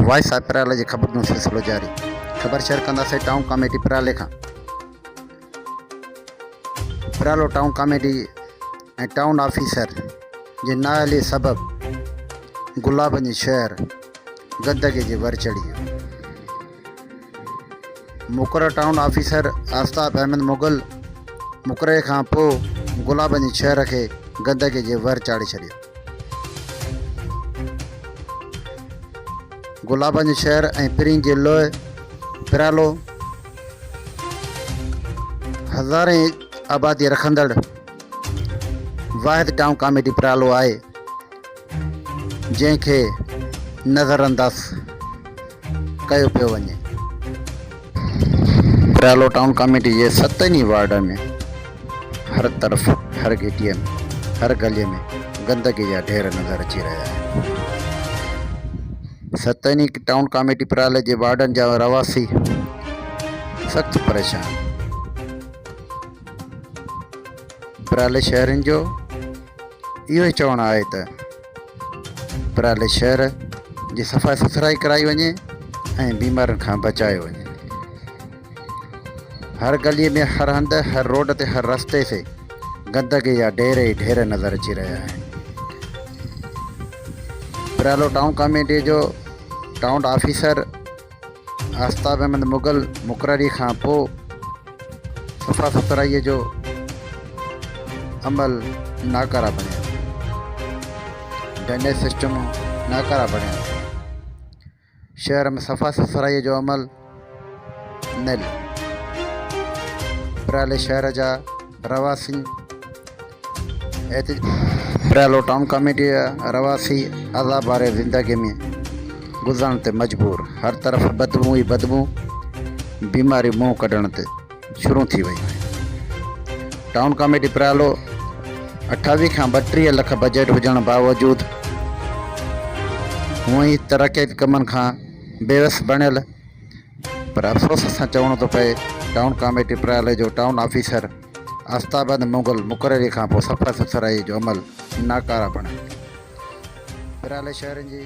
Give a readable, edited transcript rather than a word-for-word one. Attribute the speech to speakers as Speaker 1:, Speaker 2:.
Speaker 1: Voice of पिराले जी ख़बर जो सिलसिलो जारी। ख़बर शेयर कंदासीं टाउन कमेटी पिराले खां। पिरालो टाउन कमेटी ऐं टाउन ऑफिसर जे नाअहली सबबि गुलाबनि जी शहर गंदगी जे वर चढ़ी वियो। मुक़ररु टाउन ऑफिसर आफ़ताब अहमद मुग़ल मुक़ररे खां पोइ गुलाबनि जी शहर खे गंदगी जे वर चाढ़े छॾियो। गुलाबनि जी शहर ऐं पिरीं जे लोह पिरालो हज़ारे आबादी रखंदड़ वाहिद टाउन कमेटी पिरालो आहे जंहिंखे नज़रअंदाज़ कयो पियो वञे। पिरालो टाउन कमेटी जे 7 वार्ड में हर तरफ़, हर घिटीअ में, हर गलीअ में गंदगी जा ढेर नज़र अची रहिया आहिनि। 7 टाउन कमेटी पिराले जे वार्डनि जा रवासी सख़्तु परेशान। पिराले शहरनि जो इहो ई चवणु आहे त पिराले शहर जी सफ़ाई सुथराई कराई वञे ऐं बीमारियुनि खां बचायो वञे। हर गलीअ में, हर हंधि, हर रोड ते, हर रस्ते से गंदगी जा ढेर ई ढेर नज़र अची रहिया आहिनि। पिरालो टाउन कमेटी जो टाउन ऑफिसर आफ़ताब अहमद मुग़ल मुक़ररी खां पोइ सफ़ा सुथराईअ जो अमल नाकारा बणिया, ड्रेनेज सिस्टम नाकारा बणिया, शहर में सफ़ा सुथराईअ जो अमल निल। पिराले शहर जा रवासी पिरालो टाउन कमेटी जा रवासी अज़ाब वारे ज़िंदगी में गुज़ारण ते मजबूर। हर तरफ़ बदबू ई बदबू, बीमारी मुंहुं कढण ते शुरू थी वई। टाउन कमेटी पिरालो 28 खां 32 लख बजट हुजण बावजूद हूअं ई तरक़ियाती कमनि खां बेवस बणियल। पर अफ़सोस सां चवणो थो पए टाउन कमेटी पिराले जो टाउन ऑफिसर आफ़ताब अहमद मुग़ल मुक़ररी खां पोइ सफ़ा सुथराई जो अमल नाकारा बणिया। पिराले शहरनि जी